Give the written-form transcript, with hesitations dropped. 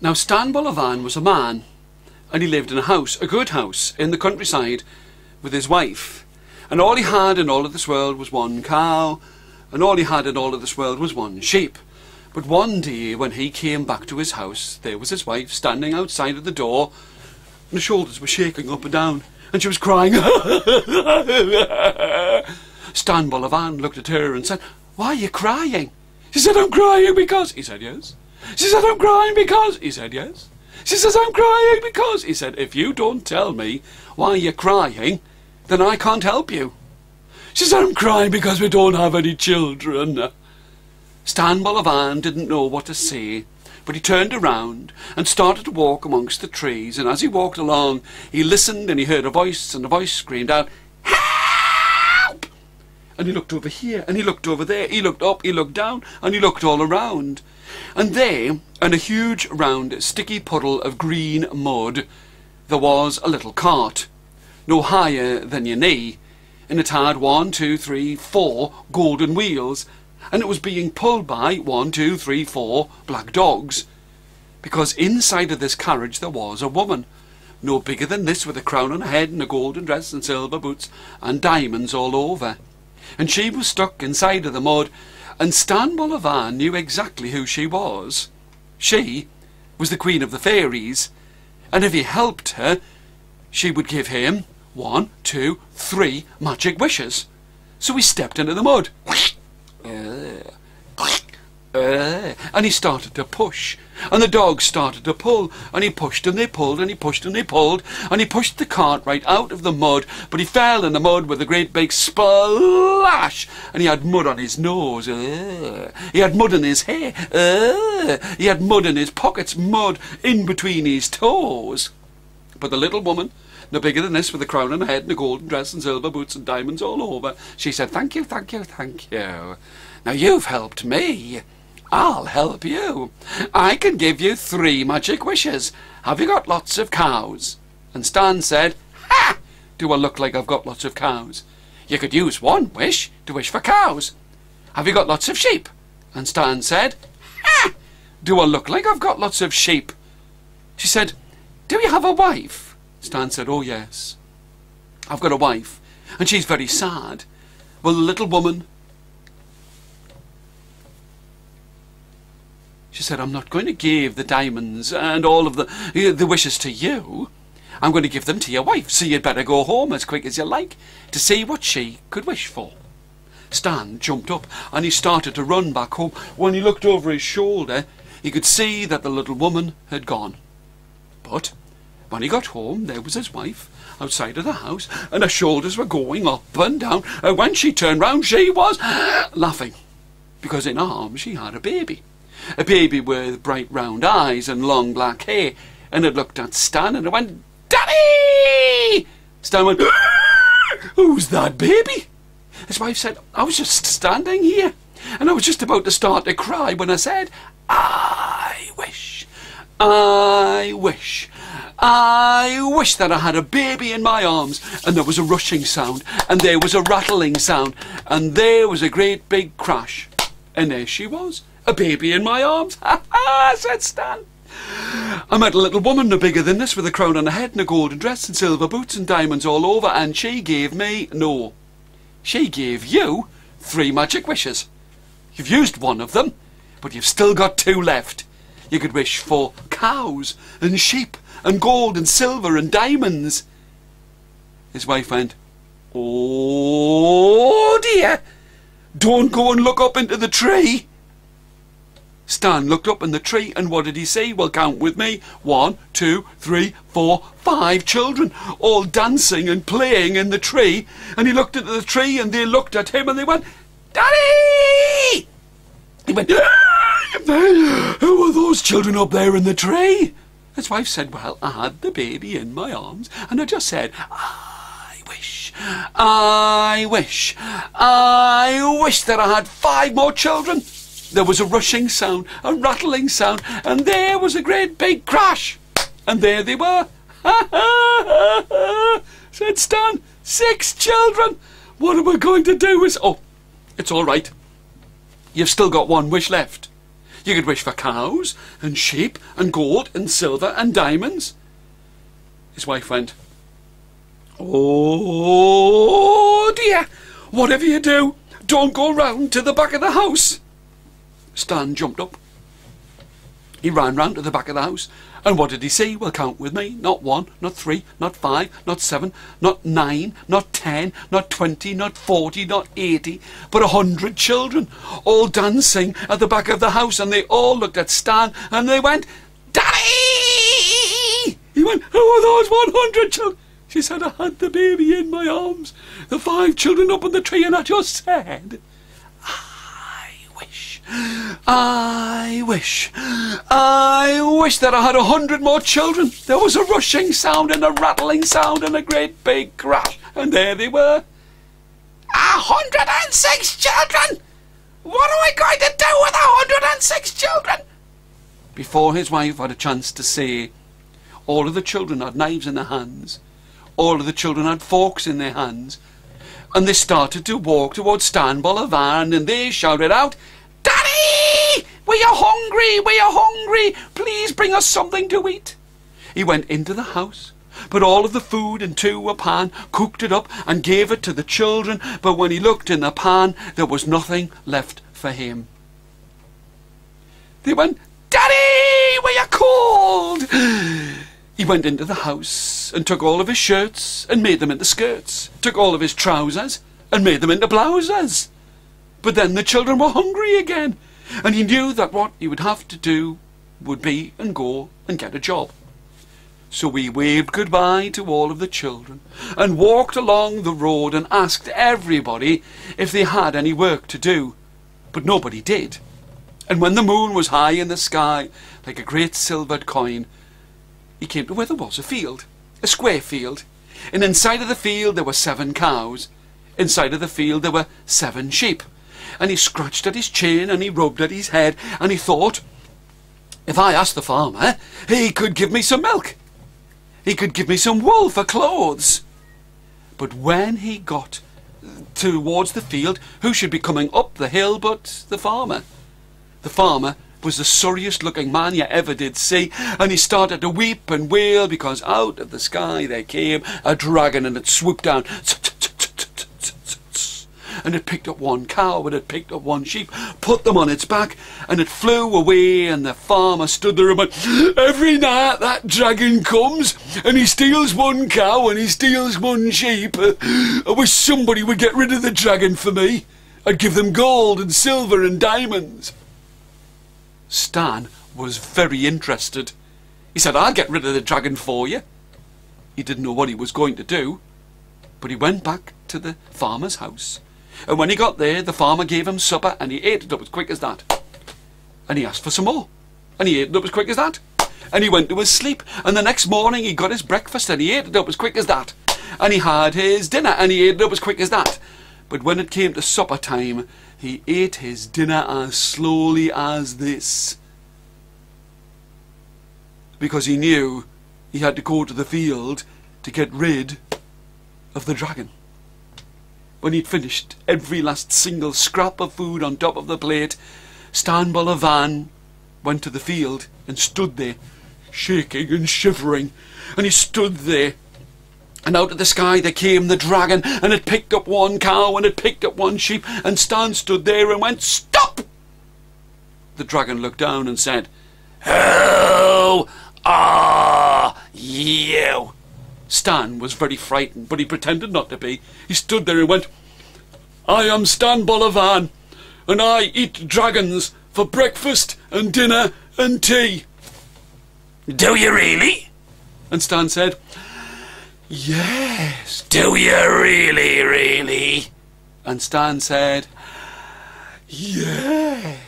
Now Stan Bolovan was a man, and he lived in a house, a good house, in the countryside with his wife. And all he had in all of this world was one cow, and all he had in all of this world was one sheep. But one day when he came back to his house, there was his wife standing outside of the door, and her shoulders were shaking up and down, and she was crying. Stan Bolovan looked at her and said, "Why are you crying?" She said, "I'm crying because..." He said, "Yes." She said, "I'm crying because..." He said, "Yes." She says, "I'm crying because..." He said, "If you don't tell me why you're crying, then I can't help you." She said, "I'm crying because we don't have any children." Stan Bolovan didn't know what to say, but he turned around and started to walk amongst the trees, and as he walked along, he listened and he heard a voice, and the voice screamed out, "Help!" And he looked over here, and he looked over there, he looked up, he looked down, and he looked all around. And there, in a huge, round, sticky puddle of green mud, there was a little cart, no higher than your knee, and it had 1, 2, 3, 4 golden wheels, and it was being pulled by 1, 2, 3, 4 black dogs, because inside of this carriage there was a woman, no bigger than this, with a crown on her head and a golden dress and silver boots and diamonds all over. And she was stuck inside of the mud, and Stan Bolovan knew exactly who she was. She was the Queen of the Fairies, and if he helped her, she would give him 1, 2, 3 magic wishes. So he stepped into the mud, and he started to push, and the dogs started to pull, and he pushed and they pulled, and he pushed and they pulled, and he pushed the cart right out of the mud, but he fell in the mud with a great big splash, and he had mud on his nose, he had mud in his hair, he had mud in his pockets, mud in between his toes. But the little woman, no bigger than this, with a crown on her head and a golden dress and silver boots and diamonds all over, she said, "Thank you, thank you, thank you. Now you've helped me, I'll help you. I can give you 3 magic wishes. Have you got lots of cows?" And Stan said, "Ha! Do I look like I've got lots of cows? You could use 1 wish to wish for cows. Have you got lots of sheep?" And Stan said, "Ha! Do I look like I've got lots of sheep?" She said, "Do you have a wife?" Stan said, "Oh yes, I've got a wife, and she's very sad." Well, the little woman, she said, "I'm not going to give the diamonds and all of the wishes to you. I'm going to give them to your wife, so you'd better go home as quick as you like to see what she could wish for." Stan jumped up and he started to run back home. When he looked over his shoulder, he could see that the little woman had gone. But when he got home, there was his wife outside of the house, and her shoulders were going up and down, and when she turned round, she was laughing, because in her arms she had a baby with bright round eyes and long black hair, and it looked at Stan and it went, "Daddy!" Stan went, "Who's that baby?" His wife said, "I was just standing here, and I was just about to start to cry when I said, I wish that I had a baby in my arms." And there was a rushing sound, and there was a rattling sound, and there was a great big crash, and there she was, a baby in my arms. "Ha ha!" said Stan. "I met a little woman no bigger than this, with a crown on her head and a golden dress and silver boots and diamonds all over, and she gave me..." "No, she gave you 3 magic wishes. You've used 1 of them, but you've still got 2 left. You could wish for cows and sheep and gold and silver and diamonds." His wife went, "Oh dear, don't go and look up into the tree." Stan looked up in the tree, and what did he see? Well, count with me. 1, 2, 3, 4, 5 children, all dancing and playing in the tree. And he looked at the tree, and they looked at him, and they went, "Daddy!" He went, "Who are those children up there in the tree?" His wife said, "Well, I had the baby in my arms, and I just said, I wish that I had 5 more children." There was a rushing sound, a rattling sound, and there was a great big crash, and there they were. "Ha ha ha ha," said Stan, 6 children. What am I going to do? Oh, it's all right. You've still got 1 wish left. You could wish for cows and sheep and gold and silver and diamonds. His wife went, "Oh dear, whatever you do, don't go round to the back of the house." Stan jumped up. He ran round to the back of the house, and what did he see? Well, count with me. Not 1, not 3, not 5, not 7, not 9, not 10, not 20, not 40, not 80, but 100 children, all dancing at the back of the house, and they all looked at Stan, and they went, "Daddy!" He went, "Who are those 100 children?" She said, "I had the baby in my arms, the 5 children up on the tree, and I just said, I wish that I had 100 more children." There was a rushing sound and a rattling sound and a great big crash, and there they were. 106 children! What are we going to do with 106 children? Before his wife had a chance to say, all of the children had knives in their hands. All of the children had forks in their hands. And they started to walk towards Stan Bolovan, and they shouted out, "Daddy! We are hungry! We are hungry! Please bring us something to eat!" He went into the house, put all of the food into a pan, cooked it up and gave it to the children, but when he looked in the pan, there was nothing left for him. They went, "Daddy! We are cold!" He went into the house and took all of his shirts and made them into skirts, took all of his trousers and made them into blouses. But then the children were hungry again, and he knew that what he would have to do would be and go and get a job. So he waved goodbye to all of the children and walked along the road and asked everybody if they had any work to do, but nobody did. And when the moon was high in the sky, like a great silvered coin, he came to where there was a field, a square field, and inside of the field there were 7 cows. Inside of the field there were 7 sheep. And he scratched at his chin and he rubbed at his head, and he thought, if I asked the farmer, he could give me some milk. He could give me some wool for clothes. But when he got towards the field, who should be coming up the hill but the farmer? The farmer was the sorriest looking man you ever did see, and he started to weep and wail because out of the sky there came a dragon, and it swooped down, and it picked up 1 cow and it picked up 1 sheep, put them on its back, and it flew away. And the farmer stood there and went, "Every night that dragon comes and he steals 1 cow and he steals 1 sheep. I wish somebody would get rid of the dragon for me. I'd give them gold and silver and diamonds." Stan was very interested. He said, "I'll get rid of the dragon for you." He didn't know what he was going to do, but he went back to the farmer's house. And when he got there, the farmer gave him supper, and he ate it up as quick as that. And he asked for some more, and he ate it up as quick as that. And he went to his sleep, and the next morning he got his breakfast, and he ate it up as quick as that. And he had his dinner, and he ate it up as quick as that. But when it came to supper time, he ate his dinner as slowly as this, because he knew he had to go to the field to get rid of the dragon. When he'd finished every last single scrap of food on top of the plate, Stan Bolovan went to the field and stood there, shaking and shivering. And he stood there, and out of the sky there came the dragon, and it picked up 1 cow and it picked up 1 sheep, and Stan stood there and went, "Stop!" The dragon looked down and said, "Who are you?" Stan was very frightened, but he pretended not to be. He stood there and went, "I am Stan Bolovan, and I eat dragons for breakfast and dinner and tea." "Do you really?" And Stan said, "Yes." "Do you really, really?" And Stan said, "Yes."